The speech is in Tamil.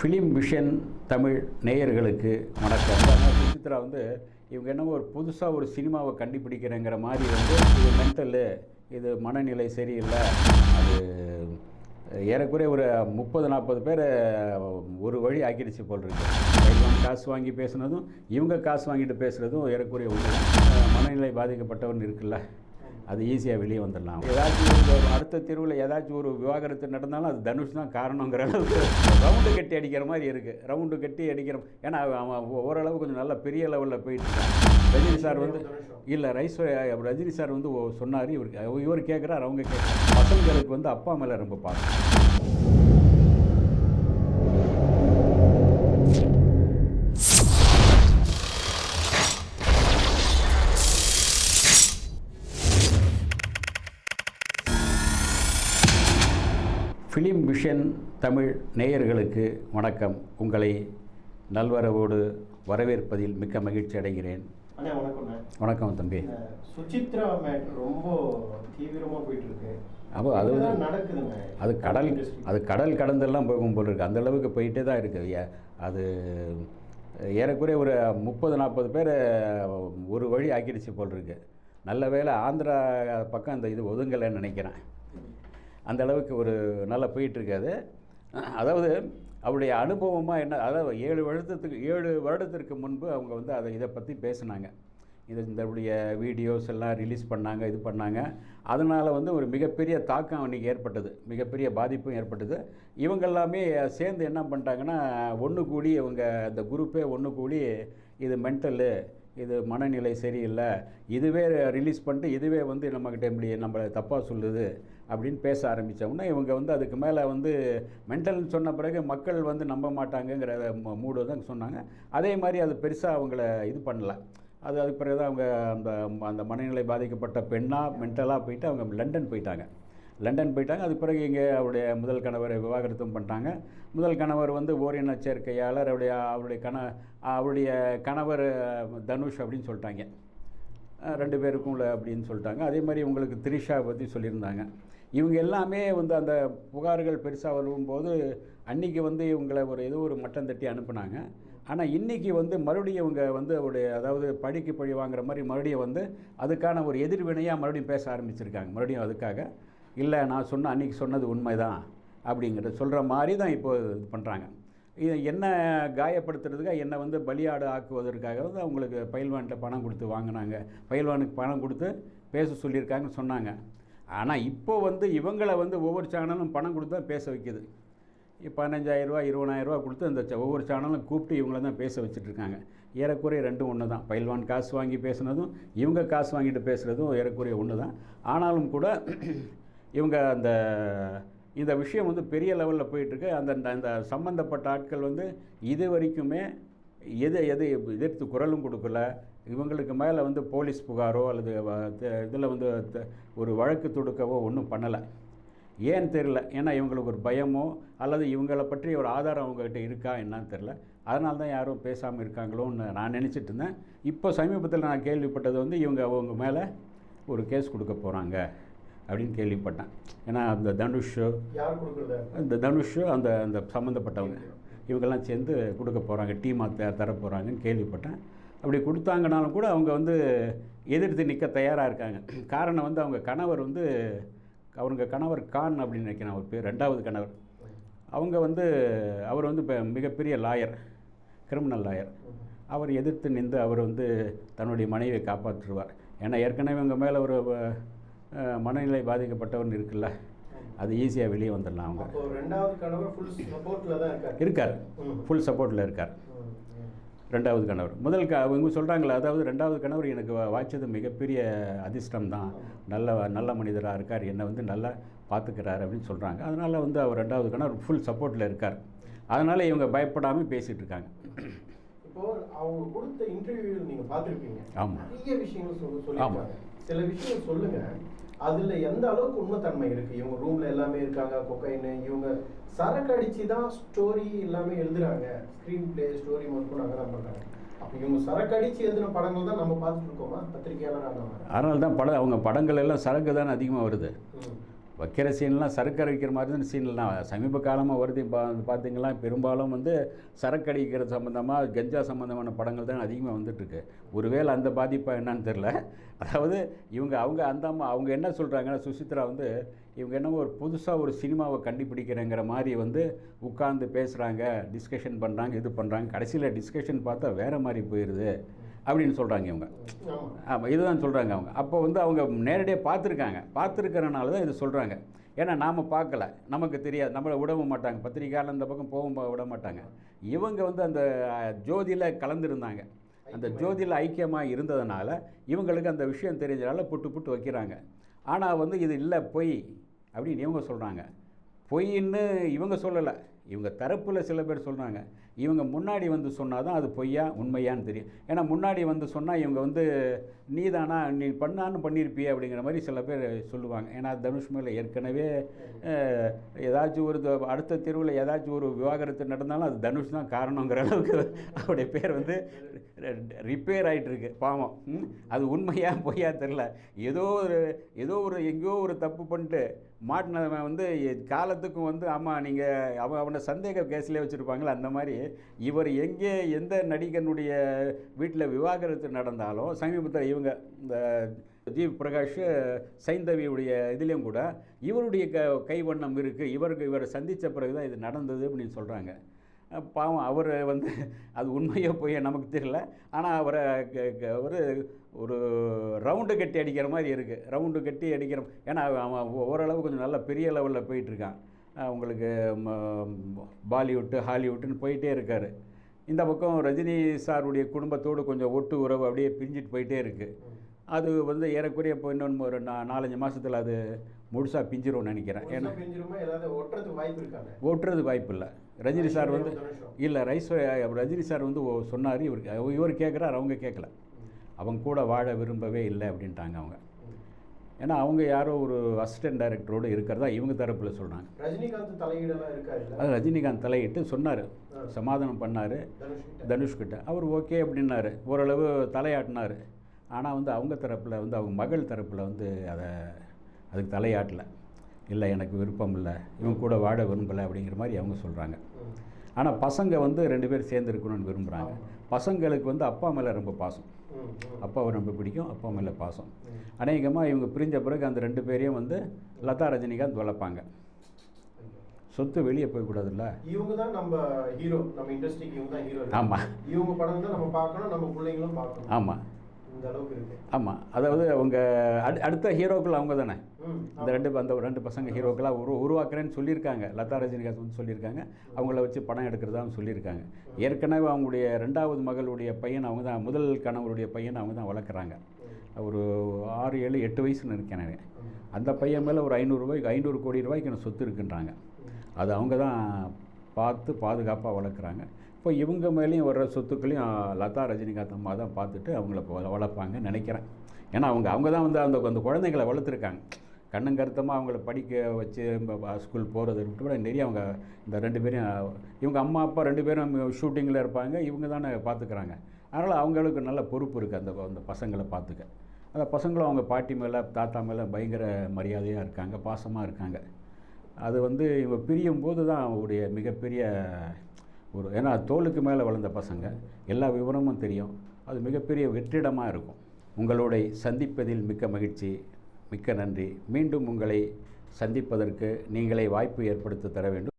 ஃபிலிம் விஷன் தமிழ் நேயர்களுக்கு வணக்கம். சுசித்ரா இவங்க என்னமோ ஒரு புதுசாக ஒரு சினிமாவை கண்டுபிடிக்கிறேங்கிற மாதிரி இது மென்டலு, இது மனநிலை சரியில்லை, அது ஏறக்குறைய ஒரு 30-40 பேரை ஒரு வழி ஆக்கிடுச்சு போல் இருக்கு. காசு வாங்கி பேசுனதும் இவங்க காசு வாங்கிட்டு பேசுகிறதும் ஏறக்குறைய ஒன்று. மனநிலை பாதிக்கப்பட்டவன் இருக்குல்ல, அது ஈஸியாக வெளியே வந்துடலாம். ஏதாச்சும் அடுத்த தெருவில் ஏதாச்சும் ஒரு விவாகரத்து நடந்தாலும் அது தனுஷ் தான் காரணங்கிற அளவுக்கு ரவுண்டு கட்டி அடிக்கிற மாதிரி இருக்குது. ரவுண்டு கட்டி அடிக்கிற, ஏன்னா அவன் ஓரளவு கொஞ்சம் நல்ல பெரிய லெவலில் போயிட்டு இருக்கான். ரஜினி சார் இல்லை ரஜினி சார் சொன்னார், இவர் கேட்குறாரு, அவங்க கேட்குறாங்க. பசங்களுக்கு அப்பா மேலே ரொம்ப பார்க்கணும். ஃபிலிம் விஷன் தமிழ் நேயர்களுக்கு வணக்கம். உங்களை நல்வரவோடு வரவேற்பதில் மிக்க மகிழ்ச்சி அடைகிறேன். வணக்கம் தம்பி. சுசித்ரா மேட்டர் ரொம்ப தீவிரமாக போயிட்டு இருக்கு. அப்போ அது கடல் கடந்தெல்லாம் போகும் போல் இருக்குது. அந்தளவுக்கு போயிட்டே தான் இருக்குது. அது ஏறக்குறைய ஒரு 30-40 பேரை ஒரு வழி ஆக்கிடுச்சு போல் இருக்குது. நல்ல வேளை ஆந்திரா பக்கம் அந்த இது ஒதுங்கலைன்னு நினைக்கிறேன். அந்த அளவுக்கு ஒரு நல்லா போயிட்டுருக்காது. அதாவது அவருடைய அனுபவமாக என்ன, அதாவது 7 வருடத்திற்கு முன்பு அவங்க அதை இதை பற்றி பேசினாங்க. இதனுடைய வீடியோஸ் எல்லாம் ரிலீஸ் பண்ணாங்க, இது பண்ணாங்க. அதனால் ஒரு மிகப்பெரிய தாக்கம் அன்றைக்கி ஏற்பட்டது, மிகப்பெரிய பாதிப்பும் ஏற்பட்டது. இவங்க எல்லாமே சேர்ந்து என்ன பண்ணிட்டாங்கன்னா, ஒன்று கூடி அந்த குரூப்பே ஒன்று கூடி இது மென்டலு, இது மனநிலை சரியில்லை, இதுவே ரிலீஸ் பண்ணிட்டு இதுவே நம்மக்கிட்ட நம்மளை தப்பாக சொல்லுது அப்படின்னு பேச ஆரம்பித்தோம்னா, இவங்க அதுக்கு மேலே மென்டல்னு சொன்ன பிறகு மக்கள் நம்ப மாட்டாங்கங்கிற மூடு தான் சொன்னாங்க. அதே மாதிரி அது பெருசாக அவங்கள இது பண்ணலை. அதுக்கு பிறகு தான் அவங்க அந்த மனநிலை பாதிக்கப்பட்ட பெண்ணாக மென்டலாக போயிட்டு அவங்க லண்டன் போயிட்டாங்க. அதுக்கு பிறகு இங்கே அவருடைய முதல் கணவரை விவாகரத்தும் பண்ணிட்டாங்க. முதல் கணவர் ஓரின சேர்க்கையாளர், அவருடைய கணவர் தனுஷ் அப்படின்னு சொல்லிட்டாங்க. 2 பேருக்கும் அப்படின்னு சொல்லிட்டாங்க. அதே மாதிரி உங்களுக்கு திரிஷா பற்றி சொல்லியிருந்தாங்க. இவங்க எல்லாமே அந்த புகார்கள் பெருசாக வரும்போது அன்றைக்கி இவங்களை ஒரு மட்டம் தட்டி அனுப்புனாங்க. ஆனால் இன்றைக்கி மறுபடியும் இவங்க அவருடைய, அதாவது பழிக்கு பழி வாங்குற மாதிரி மறுபடியும் அதுக்கான ஒரு எதிர்வினையாக மறுபடியும் பேச ஆரம்பிச்சிருக்காங்க. மறுபடியும் அதுக்காக இல்லை, நான் அன்றைக்கி சொன்னது உண்மை தான் அப்படிங்கிறத சொல்கிற மாதிரி தான் இப்போ இது பண்ணுறாங்க. இது என்ன காயப்படுத்துறதுக்காக, என்னை பலியாடு ஆக்குவதற்காக அவங்களுக்கு பயில்வான்கிட்ட பணம் கொடுத்து வாங்கினாங்க, பயில்வானுக்கு பணம் கொடுத்து பேச சொல்லியிருக்காங்கன்னு சொன்னாங்க. ஆனால் இப்போது இவங்களை ஒவ்வொரு சேனலும் பணம் கொடுத்து தான் பேச வைக்கிது. 15,000 ரூபா 20,000 ரூபா கொடுத்து அந்த ஒவ்வொரு சேனலும் கூப்பிட்டு இவங்கள தான் பேச வச்சுட்ருக்காங்க. ஏறக்குறைய 2 ஒன்று தான். பயில்வான் காசு வாங்கி பேசுனதும் இவங்க காசு வாங்கிட்டு பேசுகிறதும் ஏறக்குறைய ஒன்று தான். ஆனாலும் கூட இவங்க இந்த விஷயம் பெரிய லெவலில் போயிட்டுருக்கு. அந்த சம்மந்தப்பட்ட ஆட்கள் இது வரைக்குமே எதை எதிர்த்து குரலும் கொடுக்கல. இவங்களுக்கு மேலே போலீஸ் புகாரோ அல்லது இதில் ஒரு வழக்கு தொடுக்கவோ ஒன்றும் பண்ணலை. ஏன்னு தெரில. ஏன்னா இவங்களுக்கு ஒரு பயமோ அல்லது இவங்களை பற்றி ஒரு ஆதாரம் அவங்ககிட்ட இருக்கா என்னன்னு தெரில. அதனால தான் யாரும் பேசாமல் இருக்காங்களோன்னு நான் நினச்சிட்டு இருந்தேன். இப்போ சமீபத்தில் நான் கேள்விப்பட்டது இவங்க அவங்க மேலே ஒரு கேஸ் கொடுக்க போகிறாங்க அப்படின்னு கேள்விப்பட்டேன். ஏன்னா அந்த தனுஷ் அந்த சம்மந்தப்பட்டவங்க இவங்கெல்லாம் சேர்ந்து கொடுக்க போகிறாங்க, டீமாக தர போகிறாங்கன்னு கேள்விப்பட்டேன். அப்படி கொடுத்தாங்கனாலும் கூட அவங்க எதிர்த்து நிற்க தயாராக இருக்காங்க. காரணம் அவங்க கணவர் அவங்க கணவர் கான் அப்படின்னு நினைக்கிறேன் அவர் பேர், 2வது கணவர். அவங்க அவர் இப்போ மிகப்பெரிய லாயர், கிரிமினல் லாயர். அவர் எதிர்த்து நின்று அவர் தன்னுடைய மனைவியை காப்பாற்றுவார். ஏன்னா ஏற்கனவே இவங்க மேலே ஒரு மனநிலை பாதிக்கப்பட்டவன் இருக்குல்ல, அது ஈஸியாக வெளியே வந்துடலாம். அவங்க 2வது கணவர் இருக்கார், ஃபுல் சப்போர்ட்டில் இருக்கார் 2வது கணவர். இவங்க சொல்கிறாங்களே, அதாவது 2வது கணவர் எனக்கு வாய்ச்சது மிகப்பெரிய அதிர்ஷ்டம் தான், நல்ல மனிதராக இருக்கார், என்னை நல்லா பார்த்துக்கிறார் அப்படின்னு சொல்கிறாங்க. அதனால் அவர் 2வது கணவர் ஃபுல் சப்போர்ட்டில் இருக்கார். அதனால் இவங்க பயப்படாமல் பேசிகிட்டு இருக்காங்க. இப்போது அவங்க கொடுத்த இன்டர்வியூ நீங்கள் பார்த்துருப்பீங்க. ஆமாம், நிறைய விஷயங்கள் சொல்லுவாங்க. சில விஷயங்கள் சொல்லுங்கள், அதில் எந்த அளவுக்கு உண்மைத்தன்மை இருக்குது? இவங்க ரூமில் எல்லாமே இருக்காங்க, கொக்கைன்னு, இவங்க சரக்கு அடித்து தான் ஸ்டோரி எல்லாமே எழுதுகிறாங்க, ஸ்க்ரீன் பிளே ஸ்டோரி மட்டும் நாங்கள் தான் பண்ணுறாங்க. அப்போ இவங்க சரக்கு அடித்து எழுதின படங்கள் தான் நம்ம பார்த்துட்டு இருக்கோமா பத்திரிகையாளராக? அதனால தான் அவங்க படங்கள் எல்லாம் சரக்கு தானே அதிகமாக வருது. வைக்கிற சீன்லாம் சரக்கு அடிக்கிற மாதிரி தான் சீன்லாம் சமீப காலமாக வருது. பார்த்தீங்கன்னா பெரும்பாலும் வந்து சரக்கு அடிக்கிற சம்மந்தமாக கஞ்சா சம்மந்தமான படங்கள் தான் அதிகமாக வந்துட்டுருக்கு. ஒருவேளை அந்த பாதிப்பாக என்னன்னு தெரில. அதாவது அவங்க என்ன சொல்கிறாங்கன்னா, சுசித்ரா வந்து இவங்க என்னமோ ஒரு புதுசாக ஒரு சினிமாவை கண்டுபிடிக்கிறேங்கிற மாதிரி வந்து உட்கார்ந்து பேசுகிறாங்க, டிஸ்கஷன் பண்ணுறாங்க, இது பண்ணுறாங்க. கடைசியில் டிஸ்கஷன் பார்த்தா வேறு மாதிரி போயிடுது அப்படின்னு சொல்கிறாங்க இவங்க. ஆமாம், இதுதான் சொல்கிறாங்க அவங்க. அப்போ வந்து அவங்க நேரடியாக பார்த்துருக்கறனால தான் இது சொல்கிறாங்க. ஏன்னா நாம் பார்க்கல, நமக்கு தெரியாது, நம்மளை விடவும் மாட்டாங்க, பத்திரிக்கையாளர் அந்த பக்கம் போகவும் விட மாட்டாங்க. இவங்க வந்து அந்த ஜோதியில் கலந்துருந்தாங்க, அந்த ஜோதியில் ஐக்கியமாக இருந்ததுனால இவங்களுக்கு அந்த விஷயம் தெரிஞ்சதால புட்டு வைக்கிறாங்க. ஆனால் வந்து இது இல்லை, பொய் அப்படின்னு இவங்க சொல்கிறாங்க. பொய்ன்னு இவங்க சொல்லலை, இவங்க தரப்பில் சில பேர் சொல்கிறாங்க. இவங்க முன்னாடி வந்து சொன்னால் தான் அது பொய்யா உண்மையான்னு தெரியும். ஏன்னா முன்னாடி வந்து சொன்னால் இவங்க வந்து நீதானா, நீ பண்ணியிருப்பியே அப்படிங்கிற மாதிரி சில பேர் சொல்லுவாங்க. ஏன்னா தனுஷ் மேலே ஏற்கனவே ஏதாச்சும் ஒரு அடுத்த தெருவில் ஏதாச்சும் ஒரு விவாகரத்து நடந்தாலும் அது தனுஷ் தான் காரணங்கிற அளவுக்கு அவருடைய பேர் வந்து ரிப்பேர் ஆகிட்டுருக்கு. பாவம், அது உண்மையா பொய்யா தெரில. ஏதோ ஒரு எங்கேயோ ஒரு தப்பு பண்ணிட்டு மாட்டினவன் வந்து காலத்துக்கும் வந்து ஆமாம் நீங்கள் அவனை சந்தேக கேஸ்லேயே வச்சுருப்பாங்களே, அந்த மாதிரி இவர் எந்த நடிகனுடைய வீட்டில் விவாகரத்து நடந்தாலும் சமீபத்தில் இவங்க இந்த ஜி பிரகாஷ் சைந்தவியுடைய இதுலேயும் கூட இவருடைய கைவண்ணம் இருக்குது, இவரை சந்தித்த பிறகு தான் இது நடந்தது அப்படின்னு சொல்கிறாங்க. பாவம் அவர் வந்து அது உண்மையோ போய் நமக்கு தெரியல. ஆனால் அவரை ஒரு ரவுண்டு கட்டி அடிக்கிற மாதிரி இருக்குது. ரவுண்டு கட்டி அடிக்கிற, ஏன்னா அவன் ஓரளவு கொஞ்சம் நல்ல பெரிய லெவலில் போயிட்டுருக்கான். உங்களுக்கு பாலிவுட்டு ஹாலிவுட்டுன்னு போயிட்டே இருக்கார். இந்த பக்கம் ரஜினி சாருடைய குடும்பத்தோடு கொஞ்சம் ஒட்டு உறவு அப்படியே பிரிஞ்சிட்டு போயிட்டே இருக்குது. அது வந்து ஏறக்குறைய இப்போ இன்னொன்று ஒரு 4-5 மாதத்தில் அது முழுசாக பிஞ்சிரும்னு நினைக்கிறேன். ஏன்னா ஒட்டுறது வாய்ப்பு இல்லை. ரஜினி சார் வந்து இல்லை ரஜினி சார் வந்து சொன்னார், இவர் கேட்குறாரு, அவங்க கேட்கல. அவங்க கூட வாழ விரும்பவே இல்லை அப்படின்ட்டாங்க அவங்க. ஏன்னா அவங்க யாரோ ஒரு அசிஸ்டன்ட் டைரக்டரோடு இருக்கிறதா இவங்க தரப்பில் சொல்கிறாங்க. அது ரஜினிகாந்த் தலையிட்டு சொன்னார், சமாதானம் பண்ணார் தனுஷ்கிட்ட. அவர் ஓகே அப்படின்னாரு, ஓரளவு தலையாட்டினார். ஆனால் வந்து அவங்க தரப்பில் வந்து அவங்க மகள் தரப்பில் வந்து அதுக்கு தலையாட்டலை. இல்லை எனக்கு விருப்பம் இல்லை, இவங்க கூட வாழ விரும்பலை அப்படிங்கிற மாதிரி அவங்க சொல்கிறாங்க. ஆனால் பசங்க வந்து 2 பேர் சேர்ந்து இருக்கணும்னு விரும்புகிறாங்க. பசங்களுக்கு வந்து அப்பா மேலே ரொம்ப பாசம், அப்பாவை ரொம்ப பிடிக்கும், அப்பா மேலே பாசம். அநேகமாக இவங்க பிரிஞ்ச பிறகு அந்த 2 பேரையும் வந்து லதா ரஜினிகாந்த் வளர்ப்பாங்க. சொத்து வெளியே போய்க்கூடாதுல்ல. இவங்க தான் நம்ம ஹீரோ, நம்ம இண்டஸ்ட்ரிக்கு இவங்க தான் ஹீரோ. ஆமாம், இவங்க படம் தான் நம்ம பார்க்கணும், நம்ம பிள்ளைங்களும் பார்க்கணும். ஆமாம், இந்த அளவுக்கு இருக்கு. ஆமாம். அதாவது அவங்க அடுத்த ஹீரோக்கள் அவங்க தானே. அந்த 2 பசங்க ஹீரோக்களாக உருவாக்குறேன்னு சொல்லியிருக்காங்க. லதா ரஜினிகாந்த் வந்து சொல்லியிருக்காங்க, அவங்கள வச்சு படம் எடுக்கிறதான்னு சொல்லியிருக்காங்க. ஏற்கனவே அவங்களுடைய 2வது மகளுடைய பையன் அவங்க தான், முதல் கணவருடைய பையன் அவங்க தான் வளர்க்குறாங்க. ஒரு 6, 7, 8 வயசுன்னு இருக்கேன். அந்த பையன் மேலே ஒரு 500 கோடி ரூபாய்க்கு சொத்து இருக்குன்றாங்க. அது அவங்க தான் பார்த்து பாதுகாப்பாக வளர்க்குறாங்க. இப்போ இவங்க மேலேயும் வர்ற சொத்துக்களையும் லதா ரஜினிகாந்த் அம்மா தான் பார்த்துட்டு அவங்கள வளர்ப்பாங்கன்னு நினைக்கிறேன். ஏன்னா அவங்க தான் வந்து அந்த குழந்தைங்களை வளர்த்துருக்காங்க. கண்ணுங்கருத்தமாக அவங்கள படிக்க வச்சு ஸ்கூல் போகிறத விட்டு கூட நிறைய அவங்க இந்த 2 பேரையும், இவங்க அம்மா அப்பா 2 பேரும் ஷூட்டிங்கில் இருப்பாங்க, இவங்க தானே பார்த்துக்கிறாங்க. அதனால் அவங்களுக்கு நல்ல பொறுப்பு இருக்குது அந்த பசங்களை பார்த்துக்க. அந்த பசங்களும் அவங்க பாட்டி மேலே தாத்தா மேலே பயங்கர மரியாதையாக இருக்காங்க, பாசமாக இருக்காங்க. அது வந்து இவங்க பிரியும் போது தான் அவருடைய மிகப்பெரிய ஏன்னா தோளுக்கு மேலே வளர்ந்த பசங்க, எல்லா விவரமும் தெரியும். அது மிகப்பெரிய வெற்றிடமாக இருக்கும். உங்களோட சந்திப்பதில் மிக்க மகிழ்ச்சி, மிக்க நன்றி. மீண்டும் உங்களை சந்திப்பதற்கு நீங்களே வாய்ப்பு ஏற்படுத்தி தர வேண்டும்.